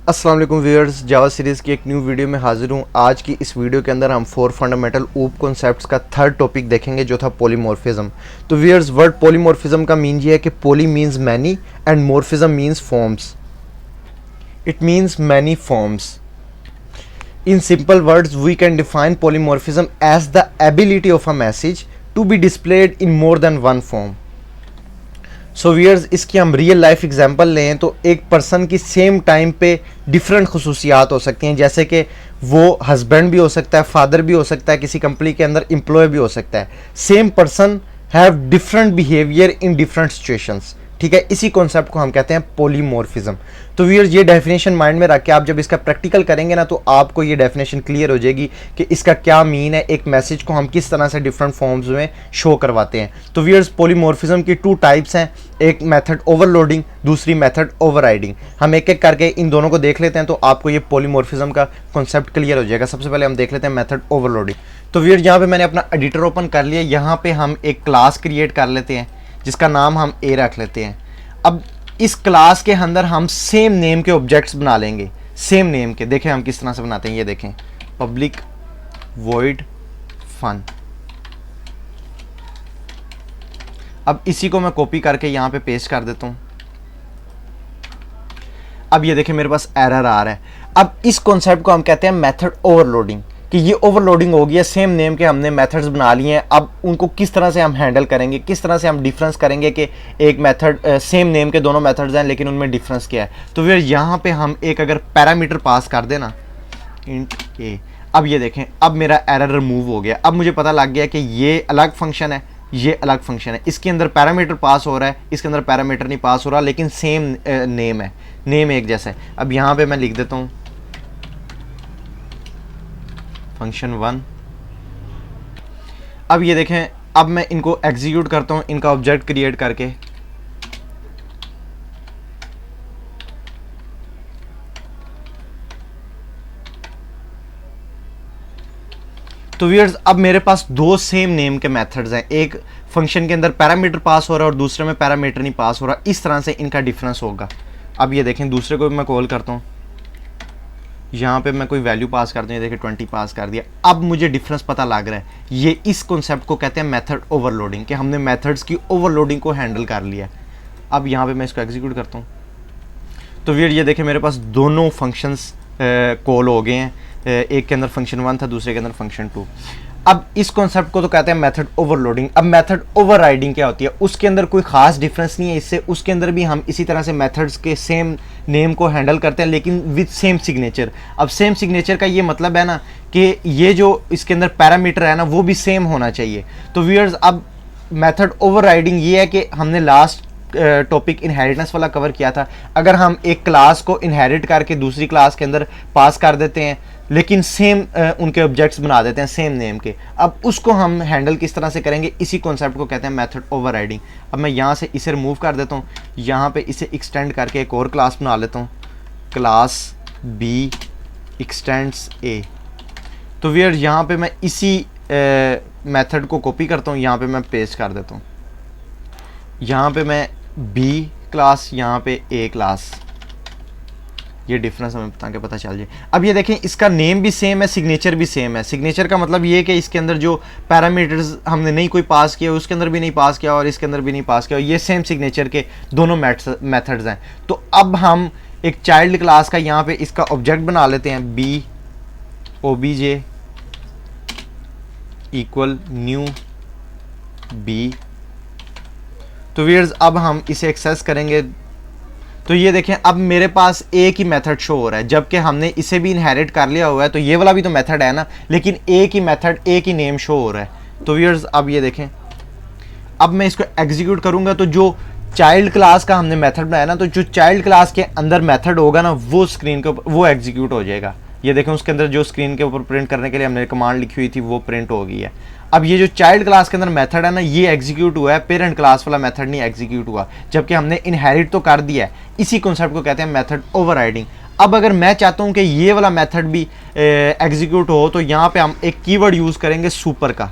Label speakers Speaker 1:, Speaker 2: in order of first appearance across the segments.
Speaker 1: अस्सलाम वालेकुम व्यूअर्स, जावा सीरीज़ की एक न्यू वीडियो में हाजिर हूँ। आज की इस वीडियो के अंदर हम 4 फंडामेंटल ऊप कॉन्सेप्ट्स का थर्ड टॉपिक देखेंगे जो था पॉलीमॉर्फिज्म। तो व्यूअर्स, वर्ड पॉलीमॉर्फिज्म का मीन ये है कि poly means many and morphism means forms. It means many forms. In simple words, we can define polymorphism as the ability of a message to be displayed in more than one form. So viewers, इसकी हम real life example लें तो एक person की same time पे different खसूसियात हो सकती हैं, जैसे कि वो हस्बैंड भी हो सकता है, फादर भी हो सकता है, किसी कंपनी के अंदर एम्प्लॉय भी हो सकता है। Same person have different behaviour in different situations. ठीक है, इसी कॉन्सेप्ट को हम कहते हैं पॉलीमॉर्फिज्म। तो व्यूअर्स, ये डेफिनेशन माइंड में रख के आप जब इसका प्रैक्टिकल करेंगे ना तो आपको ये डेफिनेशन क्लियर हो जाएगी कि इसका क्या मीन है, एक मैसेज को हम किस तरह से डिफरेंट फॉर्म्स में शो करवाते हैं। तो व्यूअर्स, पॉलीमॉर्फिज्म की 2 टाइप्स हैं, एक मेथड ओवरलोडिंग, दूसरी मेथड ओवरराइडिंग। हम एक एक करके इन दोनों को देख लेते हैं तो आपको ये पॉलीमॉर्फिज्म का कॉन्सेप्ट क्लियर हो जाएगा। सबसे पहले हम देख लेते हैं मेथड ओवरलोडिंग। तो व्यूअर्स, यहाँ पे मैंने अपना एडिटर ओपन कर लिया। यहाँ पे हम एक क्लास क्रिएट कर लेते हैं जिसका नाम हम ए रख लेते हैं। अब इस क्लास के अंदर हम सेम नेम के ऑब्जेक्ट्स बना लेंगे, सेम नेम के। देखें हम किस तरह से बनाते हैं, ये देखें, पब्लिक वॉइड फन। अब इसी को मैं कॉपी करके यहाँ पे पेस्ट कर देता हूँ। अब ये देखें मेरे पास एरर आ रहा है। अब इस कॉन्सेप्ट को हम कहते हैं मेथड ओवरलोडिंग, कि ये ओवरलोडिंग हो गया। सेम नेम के हमने मेथड्स बना लिए हैं, अब उनको किस तरह से हम हैंडल करेंगे, किस तरह से हम डिफरेंस करेंगे कि एक मेथड सेम नेम के दोनों मेथड्स हैं लेकिन उनमें डिफरेंस क्या है। तो फिर यहाँ पे हम एक अगर पैरामीटर पास कर देना, इंट ए। अब ये देखें, अब मेरा एरर रिमूव हो गया। अब मुझे पता लग गया कि ये अलग फंक्शन है, ये अलग फंक्शन है। इसके अंदर पैरामीटर पास हो रहा है, इसके अंदर पैरामीटर नहीं पास हो रहा, लेकिन सेम नेम है, नेम एक जैसा है। अब यहाँ पे मैं लिख देता हूँ फंक्शन 1। अब ये देखें, अब मैं इनको एग्जीक्यूट करता हूँ, इनका ऑब्जेक्ट क्रिएट करके। तो व्यूअर्स, अब मेरे पास 2 सेम नेम के मेथड्स हैं, एक फंक्शन के अंदर पैरामीटर पास हो रहा है और दूसरे में पैरामीटर नहीं पास हो रहा। इस तरह से इनका डिफरेंस होगा। अब ये देखें, दूसरे को मैं कॉल करता हूँ, यहाँ पे मैं कोई वैल्यू पास कर दूँ, ये देखिए 20 पास कर दिया। अब मुझे डिफरेंस पता लग रहा है। ये इस कॉन्सेप्ट को कहते हैं मेथड ओवरलोडिंग, कि हमने मेथड्स की ओवरलोडिंग को हैंडल कर लिया। अब यहाँ पे मैं इसको एग्जीक्यूट करता हूँ तो फिर ये देखें मेरे पास दोनों फंक्शंस कॉल हो गए हैं। एक के अंदर फंक्शन 1 था, दूसरे के अंदर फंक्शन 2। अब इस कॉन्सेप्ट को तो कहते हैं मेथड ओवरलोडिंग। अब मेथड ओवरराइडिंग क्या होती है, उसके अंदर कोई खास डिफरेंस नहीं है इससे। उसके अंदर भी हम इसी तरह से मेथड्स के सेम नेम को हैंडल करते हैं लेकिन विद सेम सिग्नेचर। अब सेम सिग्नेचर का ये मतलब है ना कि ये जो इसके अंदर पैरामीटर है ना वो भी सेम होना चाहिए। तो व्यूअर्स, अब मेथड ओवरराइडिंग ये है कि हमने लास्ट टॉपिक इनहेरिटेंस वाला कवर किया था। अगर हम एक क्लास को इनहेरिट करके दूसरी क्लास के अंदर पास कर देते हैं लेकिन सेम उनके ऑब्जेक्ट्स बना देते हैं सेम नेम के, अब उसको हम हैंडल किस तरह से करेंगे, इसी कॉन्सेप्ट को कहते हैं मेथड ओवरराइडिंग। अब मैं यहाँ से इसे रिमूव कर देता हूँ, यहाँ पे इसे एक्सटेंड करके एक और क्लास बना लेता हूँ, क्लास बी एक्सटेंड्स ए। तो व्यूअर्स, यहाँ पे मैं इसी मेथड को कॉपी करता हूँ, यहाँ पे मैं पेस्ट कर देता हूँ। यहाँ पे मैं बी क्लास, यहाँ पे ए क्लास। ये डिफरेंस हमें पता चल जाए। अब ये देखें, इसका नेम भी सेम है, सिग्नेचर भी सेम है। सिग्नेचर का मतलब ये है कि इसके अंदर जो पैरामीटर्स हमने नहीं कोई पास किया, उसके अंदर भी नहीं पास किया और इसके अंदर भी नहीं पास किया, ये सेम सिग्नेचर के दोनों मेथड्स हैं। तो अब हम एक चाइल्ड क्लास का यहाँ पे इसका ऑब्जेक्ट बना लेते हैं, B OBJ equal new B. तो व्यूअर्स, अब हम इसे एक्सेस करेंगे तो ये देखें, अब मेरे पास एक ही मेथड शो हो रहा है, जबकि हमने इसे भी इनहेरिट कर लिया हुआ है। तो ये वाला भी तो मेथड है ना, लेकिन एक ही मेथड, एक ही नेम शो हो रहा है। तो व्यूअर्स, अब ये देखें, अब मैं इसको एग्जीक्यूट करूंगा तो जो चाइल्ड क्लास का हमने मेथड बनाया ना, तो जो चाइल्ड क्लास के अंदर मेथड होगा ना वो स्क्रीन के ऊपर वो एग्जीक्यूट हो जाएगा। ये देखें, उसके अंदर जो स्क्रीन के ऊपर प्रिंट करने के लिए हमने कमांड लिखी हुई थी वो प्रिंट हो गई है। अब ये जो चाइल्ड क्लास के अंदर मेथड है ना ये एग्जीक्यूट हुआ है, पेरेंट क्लास वाला मेथड नहीं एग्जीक्यूट हुआ, जबकि हमने इनहेरिट तो कर दिया है। इसी कॉन्सेप्ट को कहते हैं मेथड ओवरराइडिंग। अब अगर मैं चाहता हूं कि ये वाला मेथड भी एग्जीक्यूट हो तो यहाँ पे हम एक कीवर्ड यूज करेंगे सुपर का,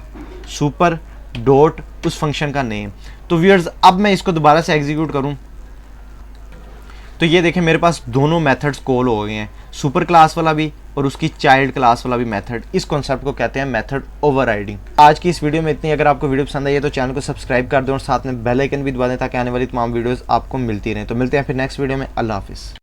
Speaker 1: सुपर डॉट उस फंक्शन का नेम। तो व्यूअर्स, अब मैं इसको दोबारा से एग्जीक्यूट करूं तो ये देखें मेरे पास दोनों मेथड्स कॉल हो गए हैं, सुपर क्लास वाला भी और उसकी चाइल्ड क्लास वाला भी मेथड। इस कॉन्सेप्ट को कहते हैं मेथड ओवरराइडिंग। आज की इस वीडियो में इतनी। अगर आपको वीडियो पसंद आई है तो चैनल को सब्सक्राइब कर दें और साथ में बेल आइकन भी दबा दें ताकि आने वाली तमाम वीडियोस आपको मिलती रहें। तो मिलते हैं फिर नेक्स्ट वीडियो में। अल्लाह हाफिज़।